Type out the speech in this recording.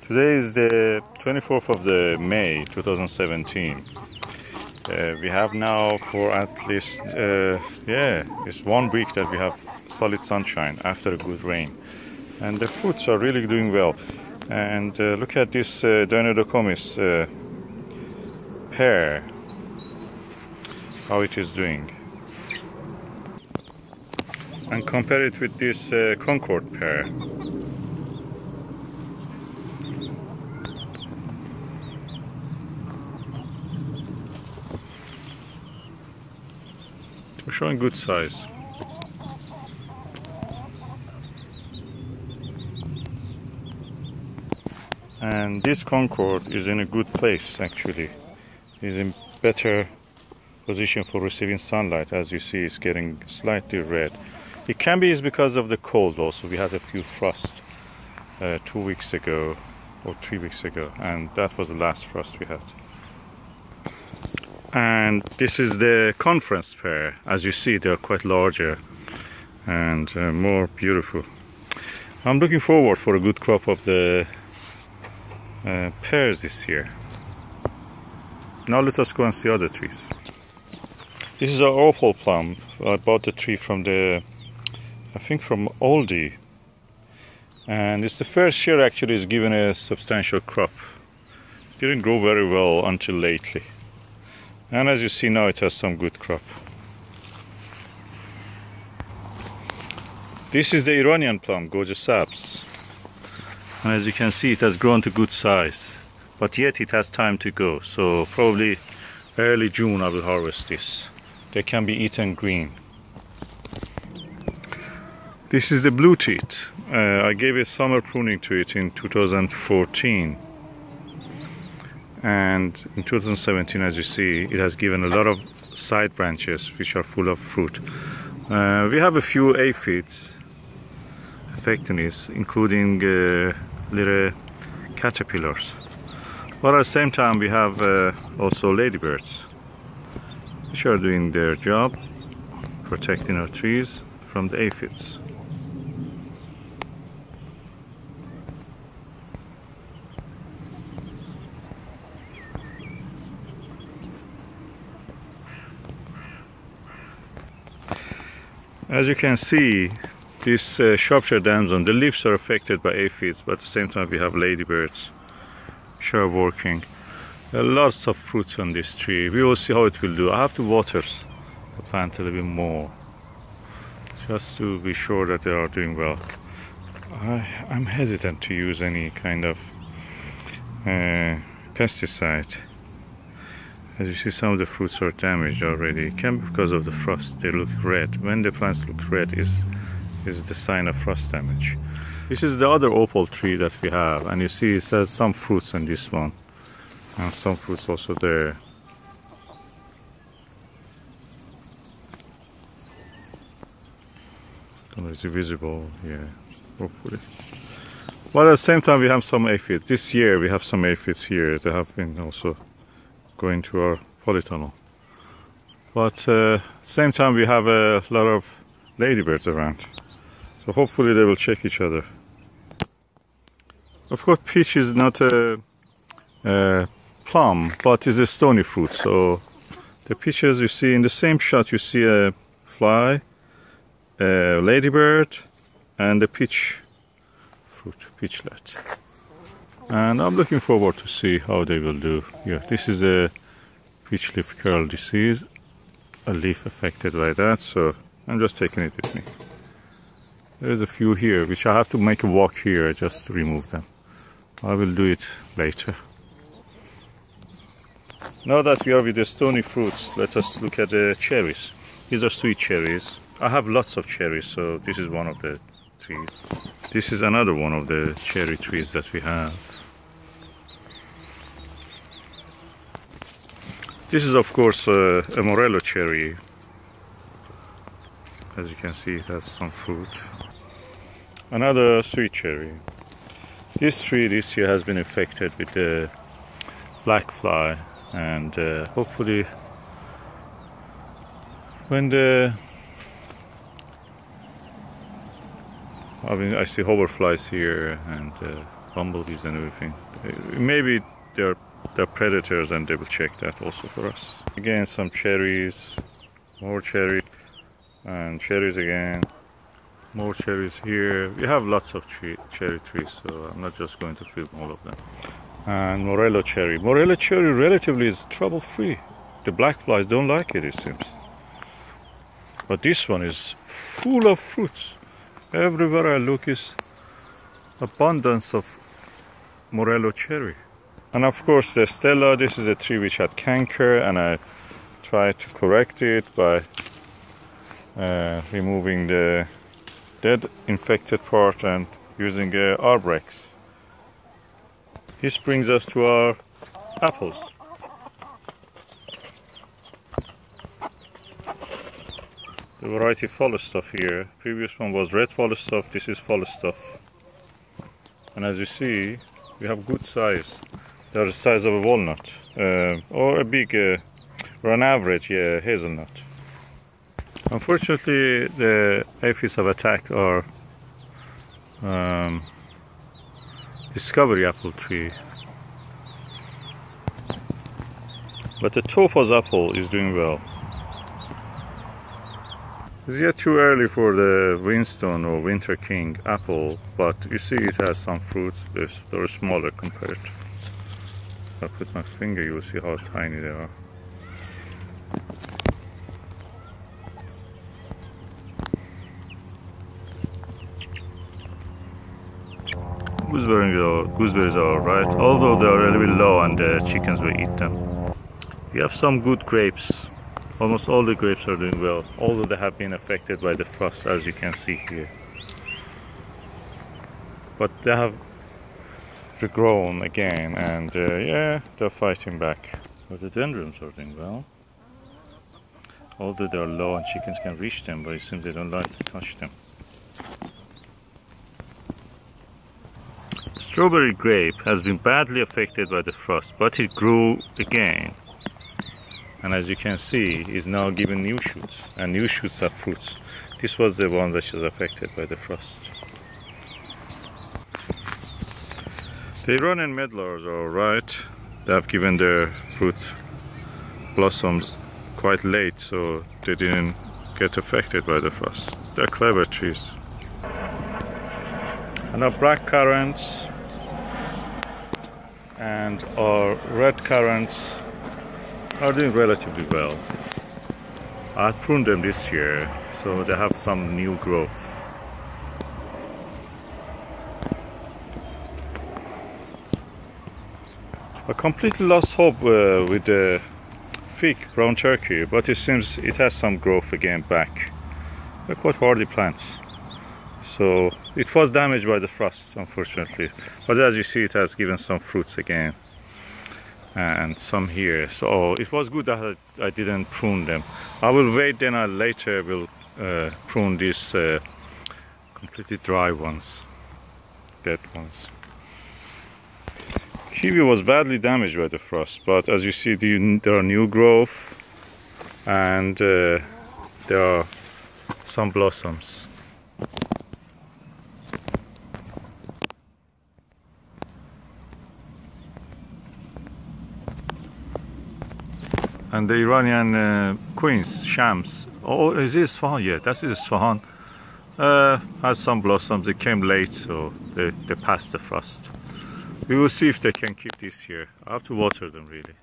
Today is the 24th of the May 2017. We have now for at least it's 1 week that we have solid sunshine after a good rain, and the fruits are really doing well. And look at this Dinodocomis pear, how it is doing, and compare it with this Concord pear. We're showing good size. And this Concord is in a good place actually. It's in better position for receiving sunlight. As you see, it's getting slightly red. It can be because of the cold also. We had a few frost 2 weeks ago or 3 weeks ago, and that was the last frost we had. And this is the conference pear. As you see, they're quite larger and more beautiful. I'm looking forward for a good crop of the pears this year. Now let us go and see other trees. This is an opal plum. I bought the tree from I think from Aldi, and it's the first year actually it's given a substantial crop. It didn't grow very well until lately. And as you see now, it has some good crop. This is the Iranian plum, Goja Sabs. And as you can see, it has grown to good size. But yet it has time to go. So probably early June I will harvest this. They can be eaten green. This is the blue teeth. I gave a summer pruning to it in 2014. And in 2017, as you see, it has given a lot of side branches which are full of fruit. We have a few aphids affecting this, including little caterpillars. But at the same time, we have also ladybirds, which are doing their job, protecting our trees from the aphids. As you can see, this Shropshire damson, the leaves are affected by aphids, but at the same time we have ladybirds which are working. There are lots of fruits on this tree. We will see how it will do. I have to water the plant a little bit more, just to be sure that they are doing well. I'm hesitant to use any kind of pesticide. As you see, some of the fruits are damaged already. It can be because of the frost. They look red. When the plants look red is the sign of frost damage. This is the other opal tree that we have, and you see it has some fruits on this one and some fruits also there. Is it visible? Yeah, hopefully. But at the same time we have some aphids. This year we have some aphids here. They have been also going to our polytunnel. But at the same time we have a lot of ladybirds around. So hopefully they will check each other. Of course, peach is not a plum, but is a stony fruit. So the peaches you see in the same shot, you see a fly, a ladybird, and a peach fruit, peachlet. And I'm looking forward to see how they will do. Yeah, this is a peach leaf curl disease, a leaf affected by that, so I'm just taking it with me. There's a few here, which I have to make a walk here just to remove them. I will do it later. Now that we are with the stony fruits, let us look at the cherries. These are sweet cherries. I have lots of cherries, so this is one of the trees. This is another one of the cherry trees that we have. This is of course a Morello cherry. As you can see, it has some fruit. Another sweet cherry. This tree this year has been affected with the black fly, and hopefully when I see hoverflies here, and bumblebees and everything. Maybe they're predators and they will check that also for us. Again, some cherries, more cherries, and cherries again. More cherries here. We have lots of cherry trees, so I'm not just going to film all of them. And morello cherry. Morello cherry relatively is trouble-free. The black flies don't like it, it seems. But this one is full of fruits. Everywhere I look is abundance of morello cherry. And of course the Stella, this is a tree which had canker, and I tried to correct it by removing the dead infected part and using Arbrex. This brings us to our apples. The variety Falstaff here. Previous one was red Falstaff, this is Falstaff. And as you see, we have good size. They are the size of a walnut, or a big, or an average hazelnut. Unfortunately, the aphids have attacked our discovery apple tree. But the topaz apple is doing well. It's yet too early for the Winston or Winter King apple, but you see it has some fruits. They're smaller compared. If I put my finger, you will see how tiny they are. Gooseberries are alright, although they are a little bit low and the chickens will eat them. We have some good grapes. Almost all the grapes are doing well, although they have been affected by the frost, as you can see here. But they have regrown again, and yeah, they're fighting back. But the dendrons are doing well. Although they're low and chickens can reach them, but it seems they don't like to touch them. Strawberry grape has been badly affected by the frost, but it grew again. And as you can see, is now giving new shoots, and new shoots are fruits. This was the one that was affected by the frost. The Iranian medlars are alright. They have given their fruit blossoms quite late, so they didn't get affected by the frost. They're clever trees. And our black currants and our red currants are doing relatively well. I pruned them this year, so they have some new growth. I completely lost hope with the fig brown turkey, but it seems it has some growth again back. They're quite hardy plants. So it was damaged by the frost, unfortunately. But as you see, it has given some fruits again. And some here. So it was good that I didn't prune them. I will wait, then I later will prune these completely dry ones, dead ones. Kiwi was badly damaged by the frost, but as you see, there are new growth, and there are some blossoms. And the Iranian queens, shams. Oh, is this Isfahan? Yeah, that is Isfahan. Has some blossoms. They came late, so they passed the frost. We will see if they can keep this here. I have to water them really.